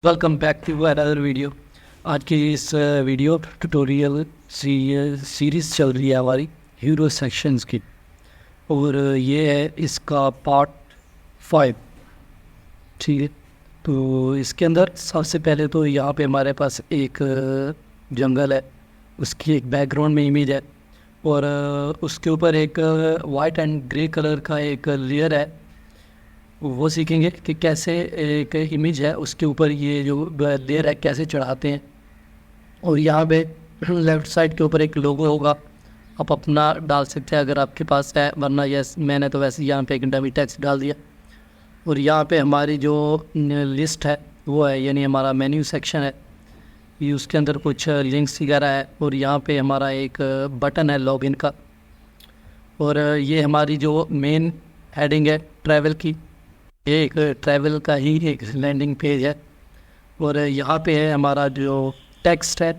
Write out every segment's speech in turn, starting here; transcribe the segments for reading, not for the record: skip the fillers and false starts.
Welcome back to another video. आज की इस वीडियो ट्यूटोरियल सीरीज़ चल रही है हमारी हीरो सेक्शंस की, और ये है इसका पार्ट 5। ठीक है, तो इसके अंदर सबसे पहले तो यहाँ पे हमारे पास एक जंगल है, उसकी एक बैकग्राउंड में इमेज है, और उसके ऊपर एक वाइट एंड ग्रे कलर का एक लेयर है। वो सीखेंगे कि कैसे एक इमेज है उसके ऊपर ये जो लेयर है कैसे चढ़ाते हैं। और यहाँ पे लेफ़्ट साइड के ऊपर एक लोगो होगा, आप अपना डाल सकते हैं अगर आपके पास है, वरना यस मैंने तो वैसे यहाँ पे एक डमी टेक्स्ट डाल दिया। और यहाँ पे हमारी जो लिस्ट है वो है, यानी हमारा मेन्यू सेक्शन है, ये उसके अंदर कुछ लिंक्स वगैरह है। और यहाँ पे हमारा एक बटन है लॉगिन का, और ये हमारी जो मेन हेडिंग है ट्रैवल की, ये एक ट्रैवल का ही एक लैंडिंग पेज है। और यहाँ पे है हमारा जो टेक्स्ट है,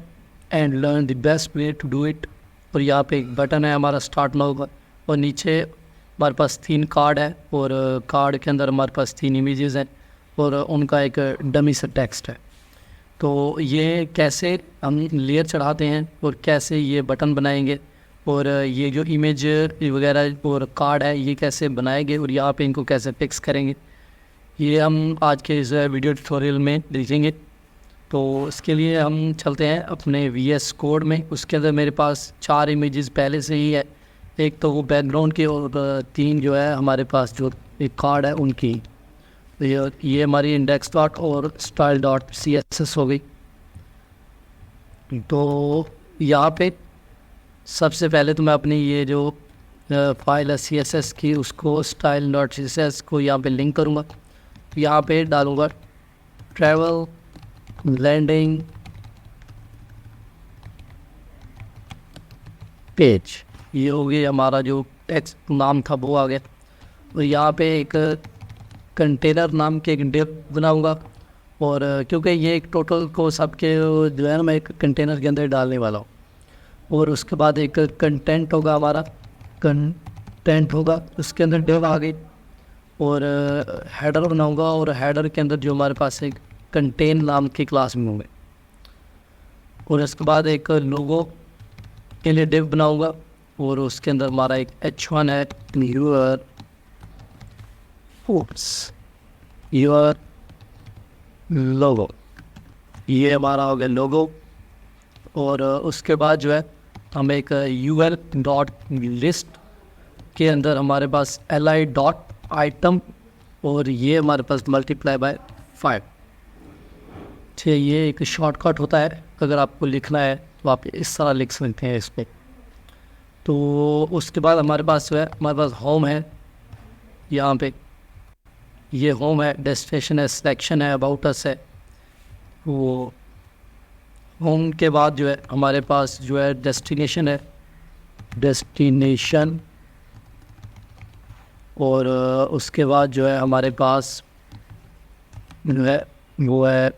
and learn the best way to do it. और यहाँ पे एक बटन है हमारा स्टार्ट नाउ का, और नीचे हमारे पास 3 कार्ड है, और कार्ड के अंदर हमारे पास 3 इमेजेस हैं, और उनका एक डमी सा टेक्स्ट है। तो ये कैसे हम लेयर चढ़ाते हैं और कैसे ये बटन बनाएंगे, और ये जो इमेज वगैरह और कार्ड है ये कैसे बनाएंगे, और यहाँ पे इनको कैसे फिक्स करेंगे, ये हम आज के इस वीडियो ट्यूटोरियल में देखेंगे। तो इसके लिए हम चलते हैं अपने VS कोड में। उसके अंदर मेरे पास 4 इमेजेस पहले से ही है, एक तो वो बैकग्राउंड की, और 3 जो है हमारे पास जो एक कार्ड है उनकी। तो ये हमारी इंडेक्स डॉट और स्टाइल डॉट CSS हो गई। तो यहाँ पे सबसे पहले तो मैं अपनी ये जो फाइल है CSS की, उसको स्टाइल डॉट CSS को यहाँ पे लिंक करूँगा। यहाँ पे डालूँगा ट्रैवल लैंडिंग पेज, ये हो गया हमारा जो टेक्स्ट नाम था वो आ गया। और यहाँ पे एक कंटेनर नाम के एक डिव बनाऊँगा, और क्योंकि ये एक टोटल को सबके जो है ना मैं एक कंटेनर के अंदर डालने वाला हूँ। और उसके बाद एक कंटेंट होगा, हमारा कंटेंट होगा, उसके अंदर डिव आ गई। और हेडर बनाऊंगा, और हेडर के अंदर जो हमारे पास एक कंटेन नाम की क्लास में होंगे। और इसके बाद एक लोगो के लिए डिव बनाऊंगा, और उसके अंदर हमारा एक H1 है, योर लोगो, ये हमारा हो गया लोगो। और उसके बाद जो है हम एक UL डॉट लिस्ट के अंदर हमारे पास LI डॉट आइटम, और ये हमारे पास मल्टीप्लाई बाय 5। ठीक, ये एक शॉर्टकट होता है, अगर आपको लिखना है तो आप इस तरह लिख सकते हैं इस पर। तो उसके बाद हमारे पास जो है हमारे पास होम है, यहाँ पे ये होम है, डेस्टिनेशन है, सिलेक्शन है, अबाउट अस है। वो होम के बाद जो है हमारे पास जो है डेस्टिनेशन है, डेस्टिनेशन। और उसके बाद जो है हमारे पास जो है वो है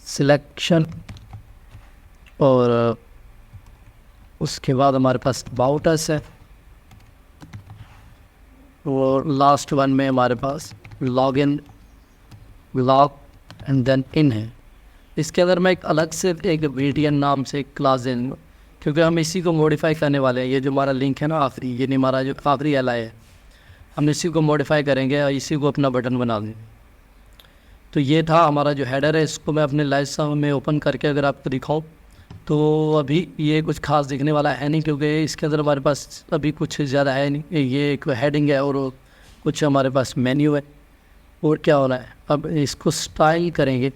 सिलेक्शन। और उसके बाद हमारे पास अबाउट अस है, और लास्ट वन में हमारे पास login, log and then in है। इसके अंदर मैं एक अलग से एक VTN नाम से एक क्लास दे दूँगा, क्योंकि हम इसी को मॉडिफाई करने वाले हैं। ये जो हमारा लिंक है ना आखिरी, ये नहीं हमारा जो आखिरी LI है, हम इसी को मॉडिफाई करेंगे और इसी को अपना बटन बना देंगे। तो ये था हमारा जो हेडर है, इसको मैं अपने लाइव में ओपन करके अगर आपको दिखाऊं तो अभी ये कुछ खास दिखने वाला है नहीं, क्योंकि इसके अंदर हमारे पास अभी कुछ ज़्यादा है नहीं। ये एक हेडिंग है और कुछ हमारे पास मेन्यू है, और क्या हो रहा है। अब इसको स्टाइल करेंगे,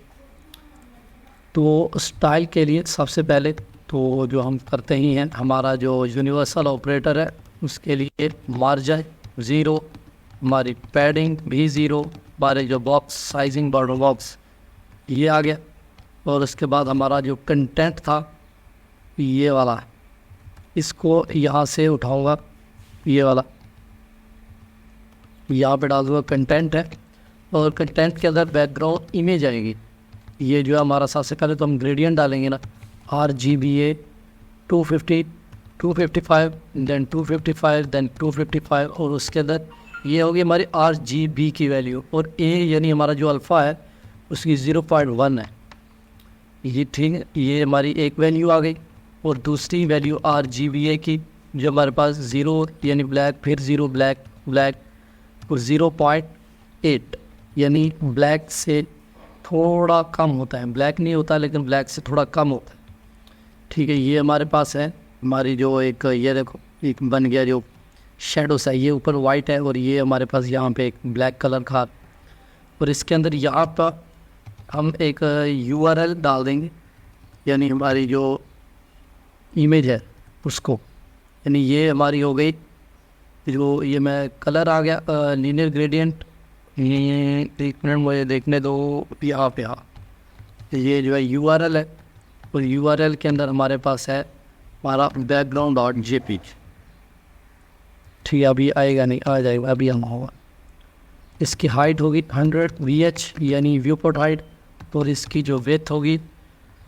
तो स्टाइल के लिए सबसे पहले तो जो हम करते ही हैं, हमारा जो यूनिवर्सल ऑपरेटर है उसके लिए मार्जिन 0, हमारी पैडिंग भी 0, हमारे जो बॉक्स साइजिंग बॉर्डर बॉक्स ये आ गया। और उसके बाद हमारा जो कंटेंट था ये वाला, इसको यहाँ से उठाऊँगा, ये वाला यहाँ पे डाल दूँगा कंटेंट है। और कंटेंट के अंदर बैकग्राउंड इमेज आएगी, ये जो है हमारा सबसे पहले तो हम ग्रेडियंट डालेंगे ना, RGBA 250 255 देन 255 देन 255, और उसके अंदर ये होगी हमारी RGB की वैल्यू, और A यानी हमारा जो अल्फ़ा है उसकी 0.1 है। ये ठीक है, ये हमारी एक वैल्यू आ गई। और दूसरी वैल्यू RGBA की जो हमारे पास 0 यानी ब्लैक, फिर 0 ब्लैक ब्लैक और 0.8 यानी ब्लैक से थोड़ा कम होता है, ब्लैक नहीं होता लेकिन ब्लैक से थोड़ा कम होता है। ठीक है, ये हमारे पास है हमारी जो एक, ये देखो एक बन गया जो शेडोस है, ये ऊपर वाइट है और ये हमारे पास यहाँ पे एक ब्लैक कलर का। और इसके अंदर यहाँ पर हम एक URL डाल देंगे, यानी हमारी जो इमेज है उसको, यानी ये हमारी हो गई जो, ये मैं कलर आ गया लीनियर ग्रेडियंट। ये एक मिनट मुझे देखने दो, यहाँ पे हाँ, ये जो है URL है, और URL के अंदर हमारे पास है हमारा background.jpg। ठीक है, अभी आएगा नहीं, आ जाएगा, अभी हम होगा। इसकी हाइट होगी 100 VH यानी व्यू पोर्ट हाइट, और इसकी जो विड्थ होगी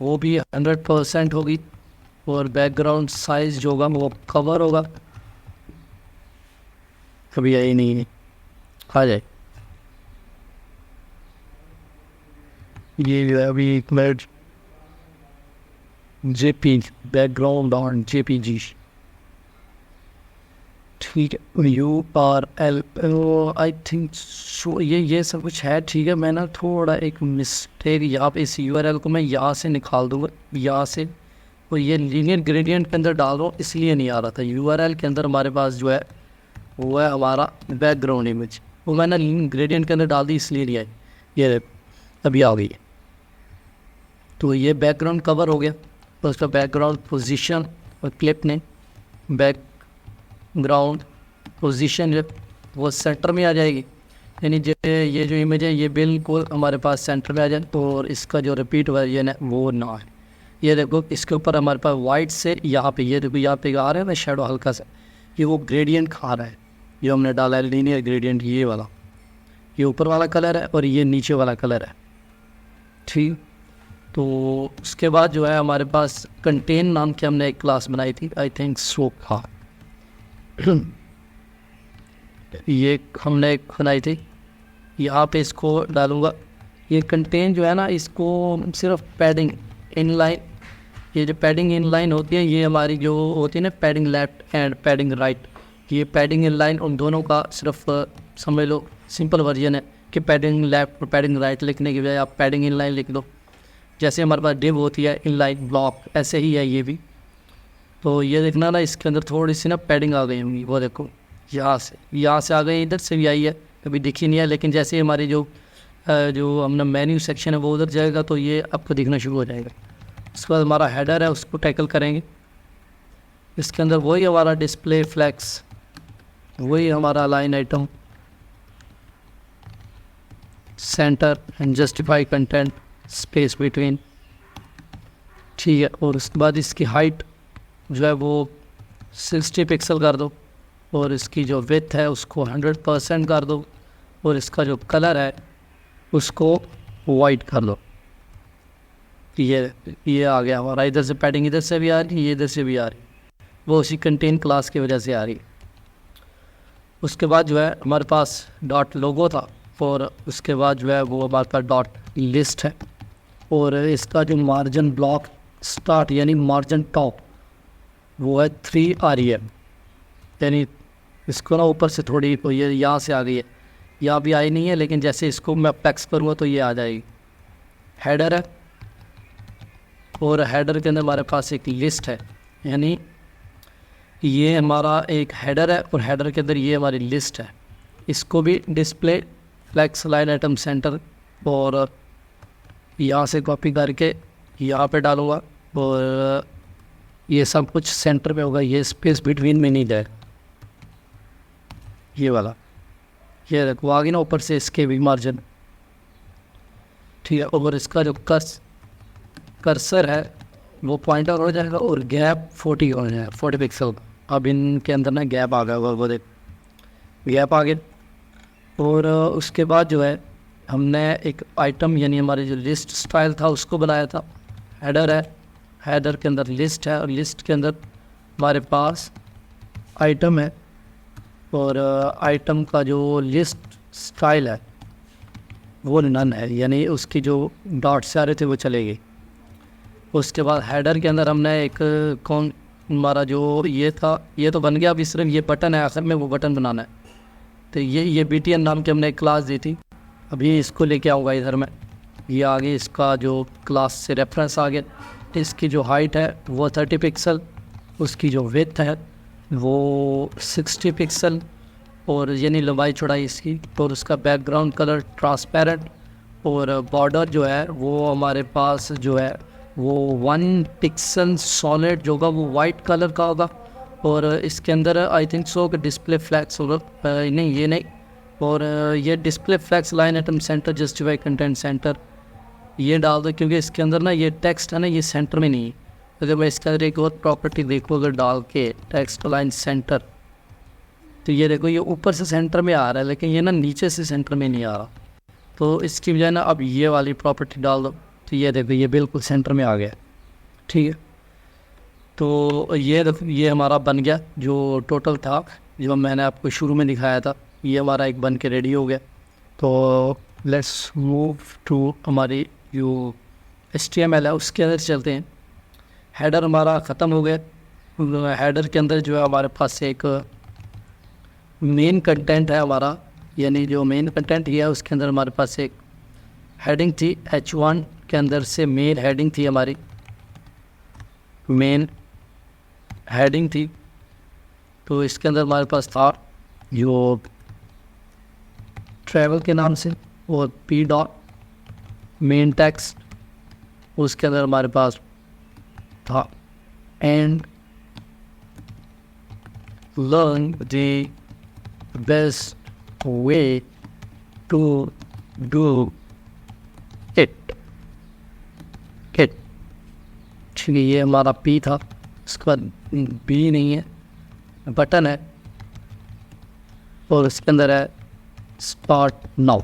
वो भी 100% होगी, और बैकग्राउंड साइज़ जो होगा वो कवर होगा, कभी आई नहीं है, आ जाए। ये अभी एक मिनट, JPG background.jpg। ठीक है, URL आई थिंक सो, ये सब कुछ है। ठीक है, मैं ना थोड़ा एक मिस्टेक यहाँ पे, इस URL को मैं यहाँ से निकाल दूँगा, यहाँ से, और ये लीनियर ग्रेडियंट के अंदर डाल रहा हूँ इसलिए नहीं आ रहा था। URL के अंदर हमारे पास जो है वो है हमारा बैकग्राउंड इमेज, वो मैंने लीनियर ग्रेडियंट के अंदर डाल दी इसलिए नहीं आई, ये अभी आ गई है। तो ये बैकग्राउंड कवर हो गया, तो उसका बैकग्राउंड पोजीशन और क्लिप ने बैकग्राउंड पोजीशन जो वो सेंटर में आ जाएगी, यानी ये जो इमेज है ये बिल्कुल हमारे पास सेंटर में आ जाए, और इसका जो रिपीट वर्जन है वो ना है। ये देखो इसके ऊपर हमारे पास वाइट से यहाँ पे, ये देखो यहाँ पे आ रहा है ना शेडो हल्का सा, ये वो ग्रेडियंट खा रहा है, ये हमने डाला है लीनियर ग्रेडियंट, ये वाला, ये ऊपर वाला कलर है और ये नीचे वाला कलर है। ठीक, तो उसके बाद जो है हमारे पास कंटेन नाम की हमने एक क्लास बनाई थी, आई थिंक सो, हाँ ये हमने एक बनाई थी, यहाँ पे इसको डालूँगा। ये कंटेन जो है ना, इसको सिर्फ पैडिंग इनलाइन, ये जो पैडिंग इनलाइन होती है ये हमारी जो होती है ना padding left and padding right, ये पैडिंग इनलाइन उन दोनों का सिर्फ समझ लो सिंपल वर्जन है कि पैडिंग लेफ्ट और पैडिंग राइट लिखने की बजाय आप पैडिंग इनलाइन लिख दो। जैसे हमारे पास डिव होती है इनलाइन ब्लॉक, ऐसे ही है ये भी। तो ये देखना ना, इसके अंदर थोड़ी सी ना पैडिंग आ गई होंगी, वो देखो यहाँ से आ गई, इधर से भी आई है, कभी दिखी नहीं है, लेकिन जैसे ही हमारी जो हमने मेन्यू सेक्शन है वो उधर जाएगा तो ये आपको दिखना शुरू हो जाएगा। उसके बाद हमारा हेडर है, उसको टैकल करेंगे। इसके अंदर वही हमारा डिस्प्ले फ्लैक्स, वही हमारा line item, centre and justify content, space between. ठीक है, और उसके बाद इसकी हाइट जो है वो 60 पिक्सल कर दो, और इसकी जो विड्थ है उसको 100% कर दो, और इसका जो कलर है उसको वाइट कर दो। ये आ गया हमारा, इधर से पैडिंग इधर से भी आ रही है, ये इधर से भी आ रही है, वो उसी कंटेन क्लास की वजह से आ रही है। उसके बाद जो है हमारे पास डॉट लोगो था, और उसके बाद जो है वो हमारे पास डॉट लिस्ट है, और इसका जो मार्जिन ब्लॉक स्टार्ट यानी मार्जिन टॉप वो है 3 REM, यानी इसको ना ऊपर से थोड़ी, तो ये यहाँ से आ गई है, यहाँ भी आई नहीं है, लेकिन जैसे इसको मैं पैक्स करूँगा तो ये आ जाएगी। हेडर है, और हेडर के अंदर हमारे पास एक लिस्ट है, यानी ये हमारा एक हेडर है और हेडर के अंदर ये हमारी लिस्ट है। इसको भी display flex align item center, और यहाँ से कॉपी करके यहाँ पे डालूँगा, और ये सब कुछ सेंटर पे होगा, ये स्पेस बिटवीन में नहीं जाएगा, ये वाला, ये देखो आ गई ना ऊपर से इसके भी मार्जिन। ठीक है, और इसका जो कर्सर है वो पॉइंटर हो जाएगा, और गैप 40 हो जाएगा, 40 पिक्सल। अब इनके अंदर ना गैप आ गया, वो देख गैप आ गया। और उसके बाद जो है हमने एक आइटम यानी हमारे जो लिस्ट स्टाइल था उसको बनाया था। हेडर है, हेडर के अंदर लिस्ट है, और लिस्ट के अंदर हमारे पास आइटम है, और आइटम का जो लिस्ट स्टाइल है वो नन है, यानी उसकी जो डॉट्स आ रहे थे वो चले गए। उसके बाद हेडर के अंदर हमने एक कौन हमारा जो ये था ये तो बन गया, अभी सिर्फ ये बटन है आखिर में, वो बटन बनाना है। तो ये BTN नाम की हमने एक क्लास दी थी, अभी इसको लेके आऊँगा इधर में। ये आगे इसका जो क्लास से रेफरेंस आ गया। इसकी जो हाइट है वो 30 पिक्सल, उसकी जो विड्थ है वो 60 पिक्सल, और यानी लंबाई चौड़ाई इसकी। और उसका बैकग्राउंड कलर ट्रांसपेरेंट, और बॉर्डर जो है वो हमारे पास जो है वो 1 पिक्सल सॉलिड जो होगा वो वाइट कलर का होगा। और इसके अंदर आई थिंक सो कि डिस्प्ले फ्लैक्स होगा, नहीं ये नहीं, और ये display flex align item center justify content center ये डाल दो, क्योंकि इसके अंदर ना ये टेक्स्ट है ना ये सेंटर में नहीं है। अगर मैं इसके अंदर एक और प्रॉपर्टी देखूँ अगर डाल के टेक्स्ट लाइन सेंटर, तो ये देखो ये ऊपर से सेंटर में आ रहा है, लेकिन ये ना नीचे से सेंटर में नहीं आ रहा। तो इसकी बजाय ना अब ये वाली प्रॉपर्टी डाल दो, तो ये देखो ये बिल्कुल सेंटर में आ गया। ठीक है, तो ये देखो ये हमारा बन गया जो टोटल था, जो मैंने आपको शुरू में दिखाया था, ये हमारा एक बन के रेडी हो गया। तो लेट्स मूव टू हमारी जो HTML है उसके अंदर चलते हैं। हेडर हमारा ख़त्म हो गया। हेडर के अंदर जो है हमारे पास एक मेन कंटेंट है हमारा, यानी जो मेन कंटेंट है उसके अंदर हमारे पास एक हेडिंग थी। H1 के अंदर से मेन हेडिंग थी हमारी, मेन हेडिंग थी। तो इसके अंदर हमारे पास था जो ट्रैवल के नाम से, और P डॉट मेन टेक्स्ट, उसके अंदर हमारे पास था and learn the best way to do it. ठीक है, ये हमारा P था। उसके बाद B नहीं है, बटन है, और उसके अंदर है स्टार्ट नाउ।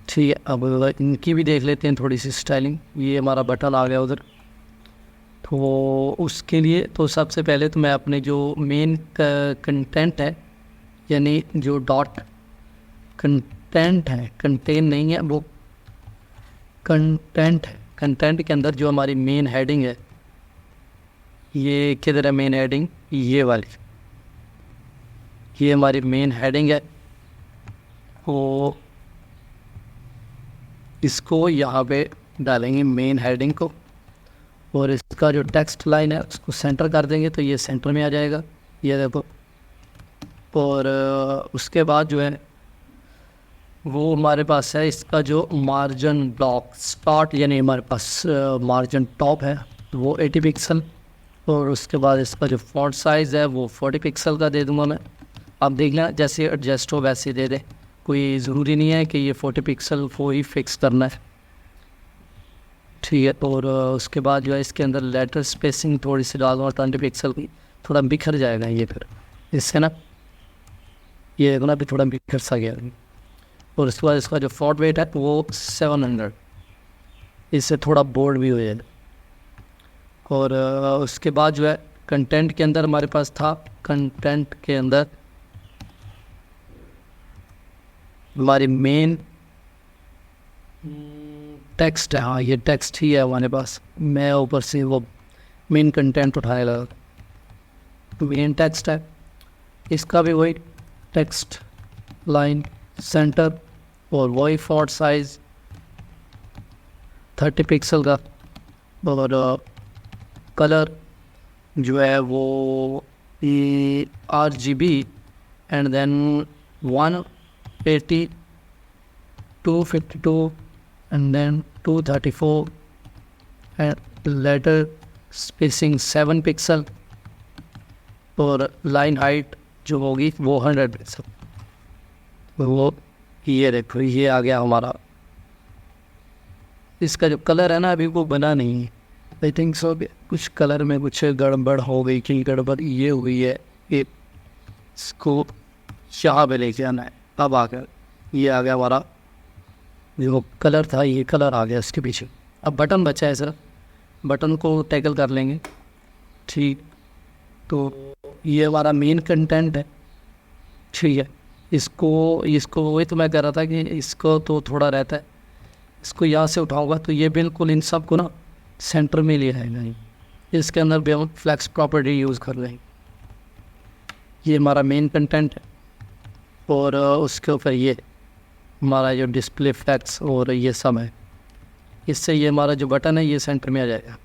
ठीक है, अब इनकी भी देख लेते हैं थोड़ी सी स्टाइलिंग। ये हमारा बटन आ गया उधर। तो उसके लिए तो सबसे पहले तो मैं अपने जो मेन कंटेंट है, यानी जो डॉट कंटेंट है, कंटेन नहीं है वो कंटेंट है, कंटेंट के अंदर जो हमारी मेन हेडिंग है, ये किधर है मेन हेडिंग, ये वाली, ये हमारी मेन हेडिंग है। वो इसको यहाँ पे डालेंगे मेन हेडिंग को, और इसका जो टेक्स्ट लाइन है उसको सेंटर कर देंगे, तो ये सेंटर में आ जाएगा, ये देखो। और उसके बाद जो है वो हमारे पास है इसका जो मार्जिन ब्लॉक स्टार्ट, यानी हमारे पास मार्जिन टॉप है वो 80 पिक्सल, और उसके बाद इसका जो फॉन्ट साइज़ है वो 40 पिक्सल का दे दूँगा मैं। आप देख लें जैसे एडजस्ट हो वैसे दे दें, कोई ज़रूरी नहीं है कि ये 40 पिक्सल को ही फिक्स करना है। ठीक है, और उसके बाद जो है इसके अंदर लेटर स्पेसिंग थोड़ी सी डाल दूँगा 20 पिक्सल की, थोड़ा बिखर जाएगा ये फिर इससे ना, ये देखो ना अभी थोड़ा बिखर सा गया। और उसके बाद इसका जो फॉन्ट वेट है वो 700, इससे थोड़ा बोल्ड भी हो जाएगा। और उसके बाद जो है कंटेंट के अंदर हमारे पास था, कंटेंट के अंदर हमारी मेन टेक्स्ट है। हाँ, ये टेक्स्ट ही है हमारे पास, मैं ऊपर से वो मेन कंटेंट उठाने लगा। मेन टेक्स्ट है, इसका भी वही टेक्स्ट लाइन सेंटर, और वही फॉन्ट साइज़ 30 पिक्सल का, और कलर जो है वो RGB and then 180, 252 and then 234 and letter spacing 7 pixel, और लाइन हाइट जो होगी वो 100 पिक्सल। वो ये देखो ये आ गया हमारा। इसका जो कलर है ना अभी वो बना नहीं है, आई थिंक सो कुछ कलर में कुछ गड़बड़ हो गई, कि गड़बड़ ये हुई है कि इसको यहाँ पे लेके आना है। अब आकर ये आ गया हमारा जो कलर था, ये कलर आ गया इसके पीछे। अब बटन बचा है सर, बटन को टैकल कर लेंगे। ठीक, तो ये हमारा मेन कंटेंट है, ठीक है। इसको इसको वही तो मैं कह रहा था कि इसको तो थोड़ा रहता है, इसको यहाँ से उठाऊंगा तो ये बिल्कुल इन सब को ना सेंटर में ले आएगा। इसके अंदर भी हम फ्लैक्स प्रॉपर्टी यूज़ कर रहे हैं। ये हमारा मेन कंटेंट है और उसके ऊपर ये हमारा जो डिस्प्ले फ्लैक्स और ये सब है, इससे ये हमारा जो बटन है ये सेंटर में आ जाएगा,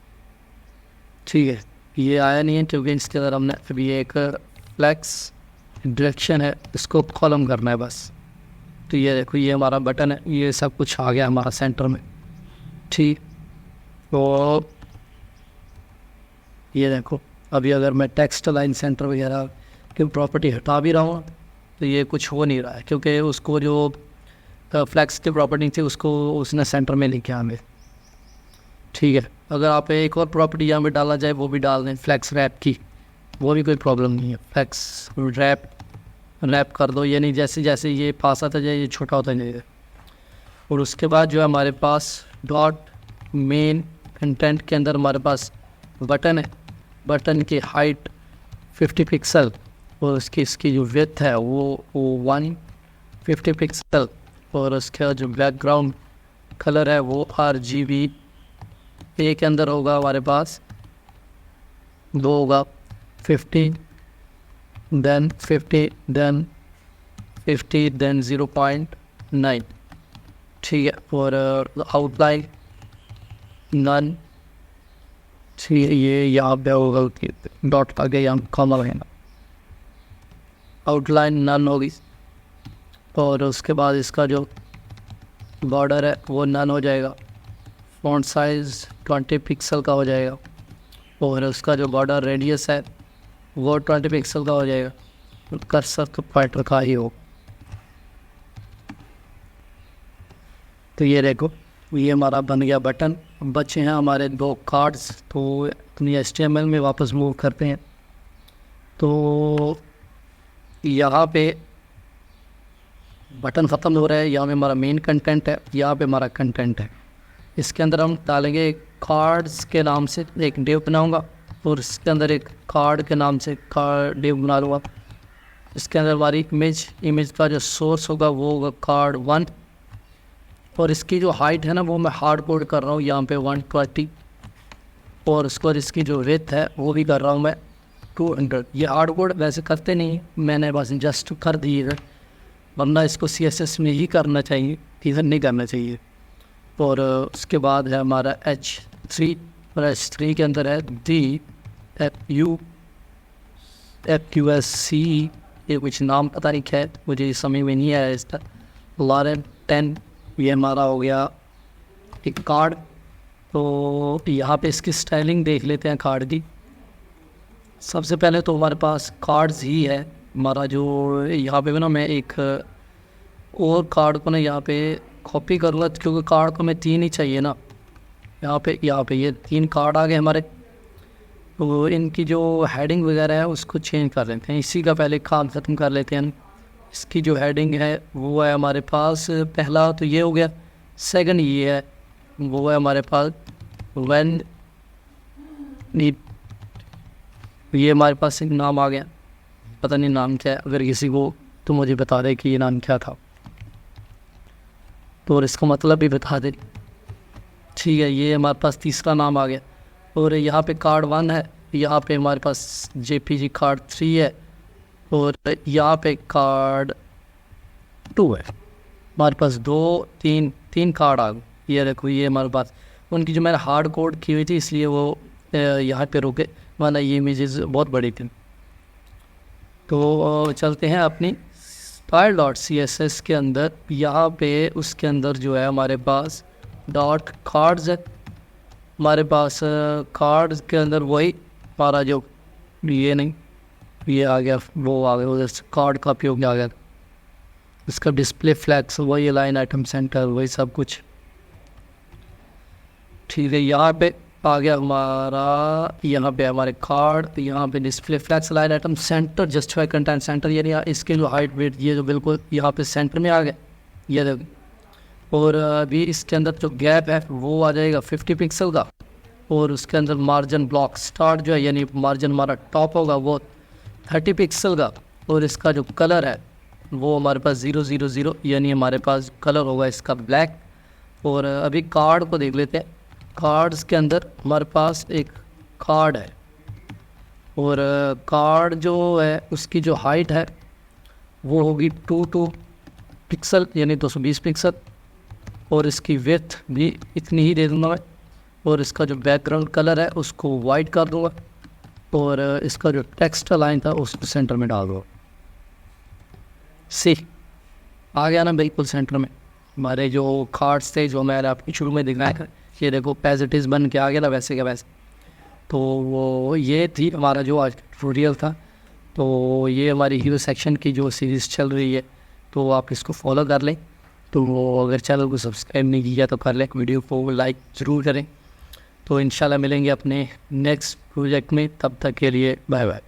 ठीक है। ये आया नहीं है क्योंकि इसके अंदर हमने अभी एक फ्लैक्स डायरेक्शन है, इसको कॉलम करना है बस। तो ये देखो ये हमारा बटन है, ये सब कुछ आ गया हमारा सेंटर में, ठीक। तो ये देखो अभी अगर मैं टेक्स्ट लाइन सेंटर वगैरह की प्रॉपर्टी हटा भी रहा हूँ तो ये कुछ हो नहीं रहा है, क्योंकि उसको जो फ्लैक्स की प्रॉपर्टी थी उसको उसने सेंटर में लेके आए, ठीक है। अगर आप एक और प्रॉपर्टी यहाँ पे डाला जाए वो भी डाल दें फ्लैक्स रैप की, वो भी कोई प्रॉब्लम नहीं है। फ्लैक्स रैप कर दो, यानी जैसे जैसे ये पास आता जाए ये छोटा होता जाएगा। और उसके बाद जो है हमारे पास डॉट मेन कंटेंट के अंदर हमारे पास बटन है, बटन की हाइट 50 पिक्सल और इसकी जो विड्थ है वो 150 पिक्सल और उसका जो बैकग्राउंड कलर है वो RGB ए के अंदर होगा हमारे पास, दो होगा 50 देन 50 देन 50 देन 0.9, ठीक है। और आउटलाइन नन, ठीक है। ये यहाँ पे होगा डॉट आगे यहाँ कॉमा रहेगा, आउटलाइन नन होगी। और उसके बाद इसका जो बॉर्डर है वो नन हो जाएगा, फॉन्ट साइज़ 20 पिक्सल का हो जाएगा और उसका जो बॉर्डर रेडियस है वो 20 पिक्सल का हो जाएगा। कर्सर तो पॉइंट रखा ही हो। तो ये देखो ये हमारा बन गया बटन। बचे हैं हमारे दो कार्ड्स, तो अपनी HTML में वापस मूव करते हैं। तो यहाँ पे बटन ख़त्म हो रहा है, यहाँ पे हमारा मेन कंटेंट है, यहाँ पे हमारा कंटेंट है। इसके अंदर हम डालेंगे कार्ड्स के नाम से एक डिव बनाऊंगा और इसके अंदर एक कार्ड के नाम से कार्ड डिव बना लूँगा। इसके अंदर हमारी इमेज का जो सोर्स होगा वो होगा कार्ड 1 और इसकी जो हाइट है ना वो मैं हार्ड कोड कर रहा हूँ यहाँ पे 120 और उसके बाद इसकी जो विड्थ है वो भी कर रहा हूँ मैं 200। ये हार्ड कोड वैसे करते नहीं, मैंने बस जस्ट कर दी है, वरना इसको CSS में ही करना चाहिए, इधर नहीं करना चाहिए। और उसके बाद है हमारा H3 और H3 के अंदर है DFUSC, ये कुछ नाम पता नहीं क्या है, मुझे समझ में नहीं आया इसका। लॉरेन 10 ये हमारा हो गया एक कार्ड। तो यहाँ पे इसकी स्टाइलिंग देख लेते हैं कार्ड की। सबसे पहले तो हमारे पास कार्ड्स ही है हमारा, जो यहाँ पे ना मैं एक और कार्ड को ना यहाँ पे कॉपी करूँगा क्योंकि कार्ड को मैं 3 ही चाहिए ना। यहाँ पे ये 3 कार्ड आ गए हमारे। तो इनकी जो हेडिंग वगैरह है उसको चेंज कर लेते हैं, इसी का पहले काम ख़त्म कर लेते हैं। इसकी जो हेडिंग है वो है हमारे पास, पहला तो ये हो गया, सेकंड ये है वो है हमारे पास व्हेन नीड, ये हमारे पास एक नाम आ गया, पता नहीं नाम क्या है, अगर किसी को तो मुझे बता दे कि ये नाम क्या था तो और इसका मतलब भी बता दे, ठीक है। ये हमारे पास तीसरा नाम आ गया। और यहाँ पे कार्ड 1 है, यहाँ पे हमारे पास JPG कार्ड 3 है और यहाँ पे कार्ड 2 है। हमारे पास 3 कार्ड आ गए। ये देखो ये हमारे पास उनकी जो मैंने हार्ड कोड की हुई थी इसलिए वो यहाँ पे रुके, वरना ये इमेजेस बहुत बड़ी थी। तो चलते हैं अपनी style.css के अंदर। यहाँ पे उसके अंदर जो है हमारे पास डॉट कार्ड्स है, हमारे पास कार्ड्स के अंदर वही हमारा जो ये नहीं ये आ गया वो आ गया, उधर से कार्ड का उपयोग आ गया। इसका डिस्प्ले फ्लैक्स वही, लाइन आइटम सेंटर वही सब कुछ, ठीक है। यहाँ पे आ गया हमारा, यहाँ पे हमारे कार्ड, यहाँ पे display flex align item center justify content center, यानी इसके जो हाइट वेट ये जो बिल्कुल यहाँ पे सेंटर में आ गया ये देखो। और अभी इसके अंदर जो गैप है वो आ जाएगा 50 पिक्सल का। और उसके अंदर मार्जिन ब्लॉक स्टार्ट जो है यानी मार्जिन हमारा टॉप होगा वो 30 पिक्सल का, और इसका जो कलर है वो हमारे पास 000, यानी हमारे पास कलर होगा इसका ब्लैक। और अभी कार्ड को देख लेते हैं। कार्ड्स के अंदर हमारे पास एक कार्ड है, और कार्ड जो है उसकी जो हाइट है वो होगी 2 पिक्सल, यानी 220 पिक्सल, और इसकी विड्थ भी इतनी ही दे दूँगा मैं। और इसका जो बैकग्राउंड कलर है उसको वाइट कर दूँगा, और इसका जो टेक्स्ट लाइन था उसको सेंटर में डाल दूँगा। सी आ गया ना बिल्कुल सेंटर में। हमारे जो कार्ड्स थे जो मैंने आपको शुरू में दिखाया था, ये देखो पैसेटिस बन के आ गया ना वैसे क्या वैसे। तो वो ये थी हमारा जो आज ट्यूटोरियल था। तो ये हमारी हीरो सेक्शन की जो सीरीज़ चल रही है, तो आप इसको फॉलो कर लें। तो अगर चैनल को सब्सक्राइब नहीं किया तो कर लें, वीडियो को लाइक ज़रूर करें। तो इंशाल्लाह मिलेंगे अपने नेक्स्ट प्रोजेक्ट में, तब तक के लिए बाय बाय।